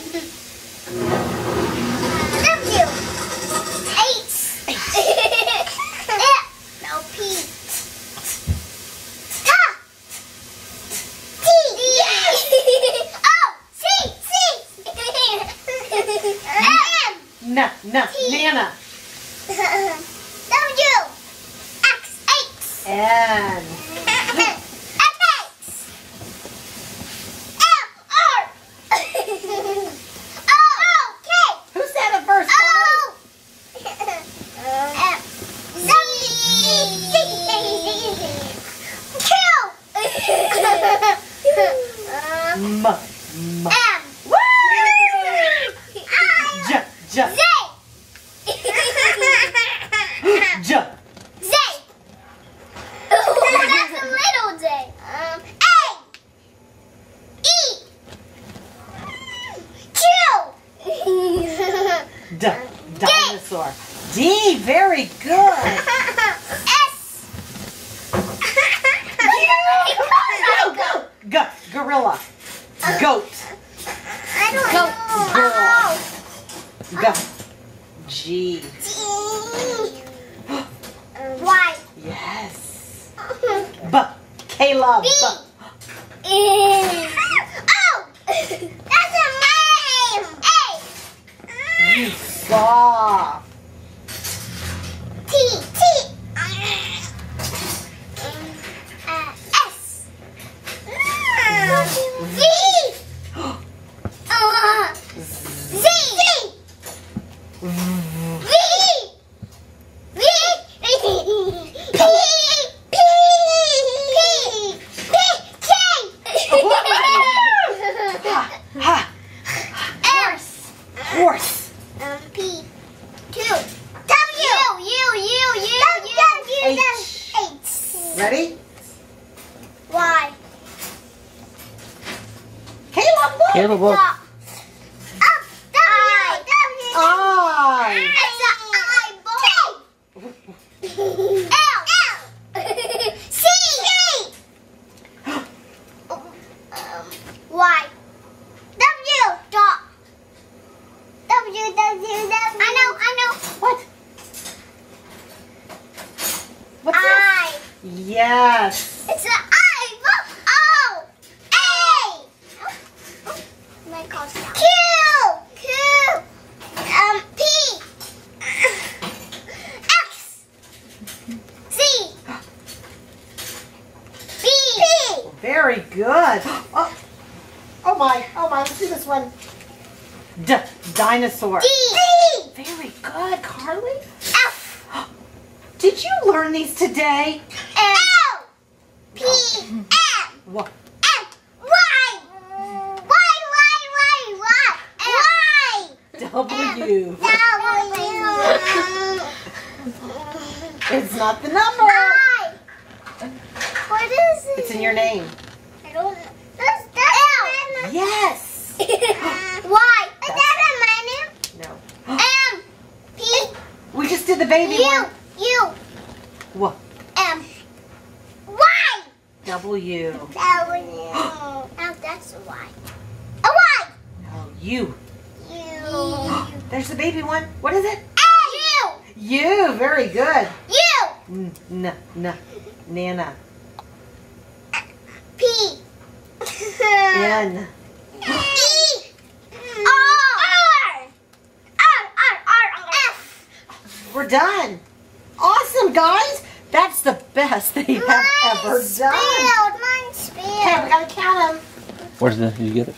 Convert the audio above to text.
W. H. No, P. No, Nana. W. X. N. Who said it first? M. Woo! J. Z. Oh, that's a little J. A. E. Q. Dinosaur. D. Very good. S. Go. Gorilla. Goat. I don't know. Go. G. Y. Yes. B. Caleb. B. Oh! That's a name! A. You saw. T. S. V. Z. V. Horse. P. Q. W. H. Ready? Y. Caleb, look. Caleb, look. I. It's a L. C. Y. W. Dot. W. I know. What? What's I. this? Yes. It's a I. O. A. My call's down. Q. P. X. Z. B. P. Very good. Oh my. Let's do this one. Dinosaur. D. Very good, Carly. F. Did you learn these today? L. P. M. What? M. Y. Y. W. W. It's not the number. I. What is it? It's in your name. I don't know. That's L. Yes. Y. Is that in my name? No. M. P. We just did the baby one. U. What? M. Y. W. W. Oh, that's a Y. A Y. No, U. U. There's the baby one. What is it? U. U. Very good. U. Nana. P. N. E. R. F. We're done. Awesome, guys. That's the best they have ever done. Mine spilled. Okay, we gotta count them. Where's the? Did you get it?